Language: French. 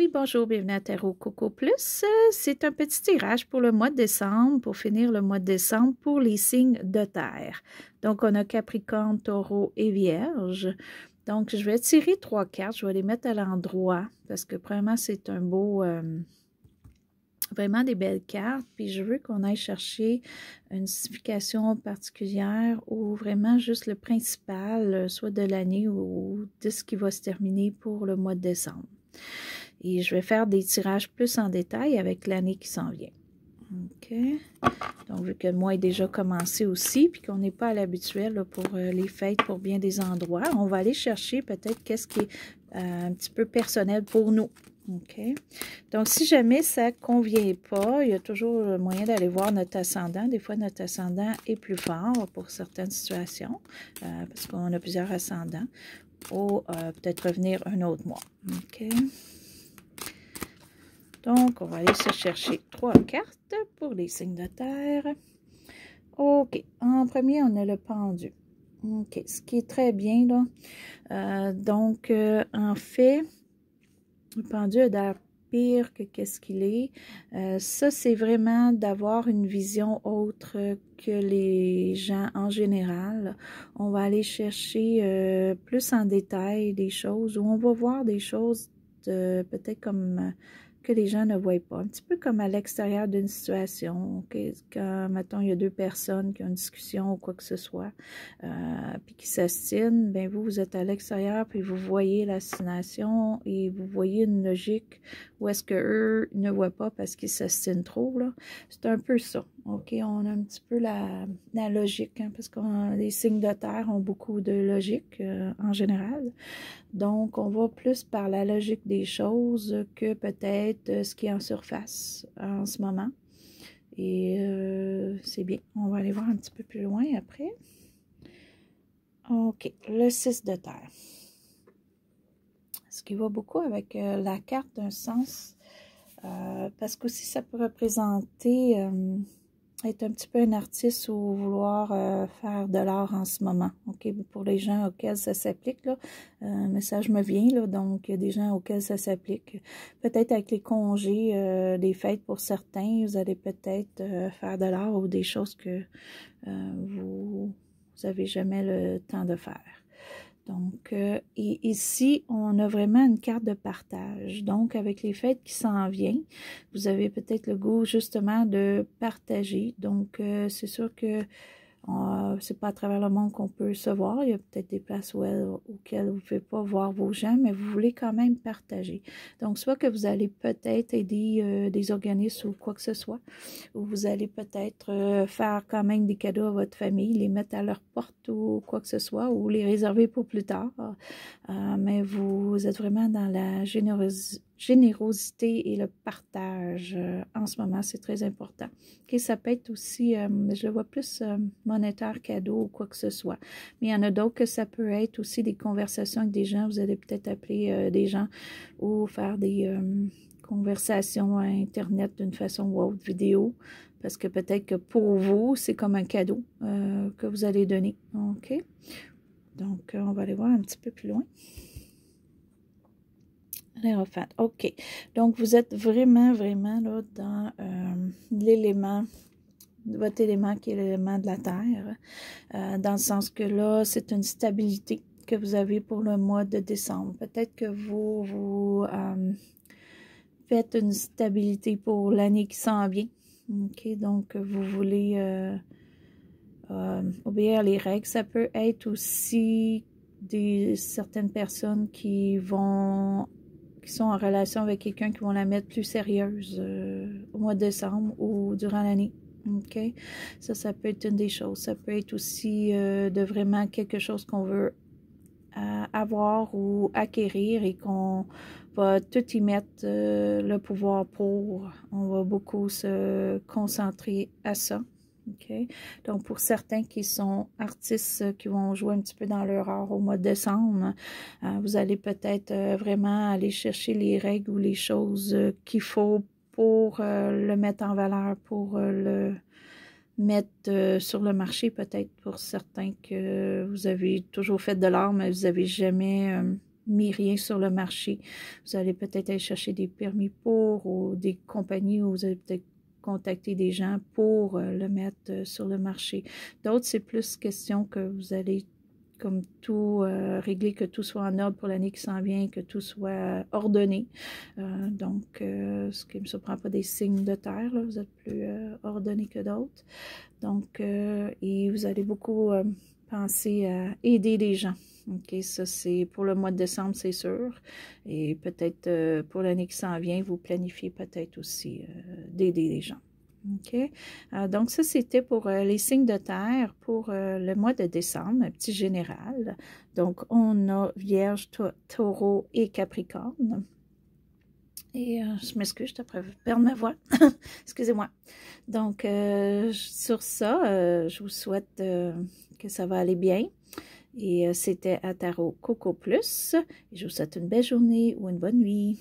Oui, bonjour, bienvenue à Tarot Coco Plus. C'est un petit tirage pour le mois de décembre, pour finir le mois de décembre, pour les signes de terre. Donc, on a Capricorne, Taureau et Vierge. Donc, je vais tirer 3 cartes, je vais les mettre à l'endroit, parce que vraiment, c'est un beau... vraiment des belles cartes, puis je veux qu'on aille chercher une signification particulière ou vraiment juste le principal, soit de l'année ou de ce qui va se terminer pour le mois de décembre. Et je vais faire des tirages plus en détail avec l'année qui s'en vient. OK. Donc, vu que le mois est déjà commencé aussi, puis qu'on n'est pas à l'habituel pour les fêtes pour bien des endroits, on va aller chercher peut-être qu'est-ce qui est un petit peu personnel pour nous. OK. Donc, si jamais ça ne convient pas, il y a toujours le moyen d'aller voir notre ascendant. Des fois, notre ascendant est plus fort pour certaines situations, parce qu'on a plusieurs ascendants, ou peut-être revenir un autre mois. OK. Donc, on va aller se chercher 3 cartes pour les signes de terre. OK. En premier, on a le pendu. OK. Ce qui est très bien, là. En fait, le pendu a l'air pire que qu'est-ce qu'il est. Ça, c'est vraiment d'avoir une vision autre que les gens en général. On va aller chercher plus en détail des choses, où on va voir des choses peut-être comme... que les gens ne voient pas. Un petit peu comme à l'extérieur d'une situation. Quand, mettons, il y a 2 personnes qui ont une discussion ou quoi que ce soit, puis qui s'astinent, bien vous êtes à l'extérieur, puis vous voyez l'astination et vous voyez une logique où est-ce qu'eux ne voient pas parce qu'ils s'astinent trop, là. C'est un peu ça. OK, on a un petit peu la logique, hein, parce que les signes de terre ont beaucoup de logique en général. Donc, on va plus par la logique des choses que peut-être ce qui est en surface en ce moment. Et c'est bien. On va aller voir un petit peu plus loin après. OK, le 6 de terre. Ce qui va beaucoup avec la carte d'un sens, parce qu'aussi ça peut représenter... être un petit peu un artiste ou vouloir faire de l'art en ce moment. OK, pour les gens auxquels ça s'applique, là, un message me vient, là, donc il y a des gens auxquels ça s'applique. Peut-être avec les congés, des fêtes pour certains, vous allez peut-être faire de l'art ou des choses que vous n'avez jamais le temps de faire. Donc, et ici, on a vraiment une carte de partage. Donc, avec les fêtes qui s'en viennent, vous avez peut-être le goût justement de partager. Donc, c'est sûr que c'est pas à travers le monde qu'on peut se voir. Il y a peut-être des places auxquelles vous ne pouvez pas voir vos gens, mais vous voulez quand même partager. Donc, soit que vous allez peut-être aider des organismes ou quoi que ce soit, ou vous allez peut-être faire quand même des cadeaux à votre famille, les mettre à leur porte ou quoi que ce soit, ou les réserver pour plus tard. Mais vous êtes vraiment dans la générosité et le partage en ce moment, c'est très important. Okay, ça peut être aussi, je le vois plus monétaire, cadeau ou quoi que ce soit. Mais il y en a d'autres que ça peut être aussi des conversations avec des gens. Vous allez peut-être appeler des gens ou faire des conversations à Internet d'une façon ou autre, vidéo. Parce que peut-être que pour vous, c'est comme un cadeau que vous allez donner. OK? Donc, on va aller voir un petit peu plus loin. L'Hérophante. OK. Donc, vous êtes vraiment, vraiment là dans l'élément, votre élément qui est l'élément de la Terre. Dans le sens que là, c'est une stabilité que vous avez pour le mois de décembre. Peut-être que vous faites une stabilité pour l'année qui s'en vient. OK. Donc, vous voulez obéir les règles. Ça peut être aussi certaines personnes qui sont en relation avec quelqu'un qui vont la mettre plus sérieuse au mois de décembre ou durant l'année. OK? Ça peut être une des choses. Ça peut être aussi de vraiment quelque chose qu'on veut avoir ou acquérir et qu'on va tout y mettre le pouvoir pour. On va beaucoup se concentrer à ça. OK? Donc, pour certains qui sont artistes qui vont jouer un petit peu dans leur art au mois de décembre, vous allez peut-être vraiment aller chercher les règles ou les choses qu'il faut pour le mettre en valeur, pour le mettre sur le marché, peut-être pour certains que vous avez toujours fait de l'art, mais vous n'avez jamais mis rien sur le marché. Vous allez peut-être aller chercher des permis pour ou des compagnies où vous allez peut-être contacter des gens pour le mettre sur le marché. D'autres, c'est plus question que vous allez comme tout régler, que tout soit en ordre pour l'année qui s'en vient, que tout soit ordonné. Donc, ce qui ne me surprend pas des signes de terre, là, vous êtes plus ordonné que d'autres. Donc, et vous allez beaucoup penser à aider les gens. OK, ça c'est pour le mois de décembre, c'est sûr. Et peut-être pour l'année qui s'en vient, vous planifiez peut-être aussi d'aider les gens. OK. Donc, ça, c'était pour les signes de terre pour le mois de décembre, un petit général. Donc, on a Vierge, Taureau et Capricorne. Et je m'excuse, je t'ai perdre ma voix. Excusez-moi. Donc, sur ça, je vous souhaite que ça va aller bien. Et c'était à Tarot Coco Plus. Et je vous souhaite une belle journée ou une bonne nuit.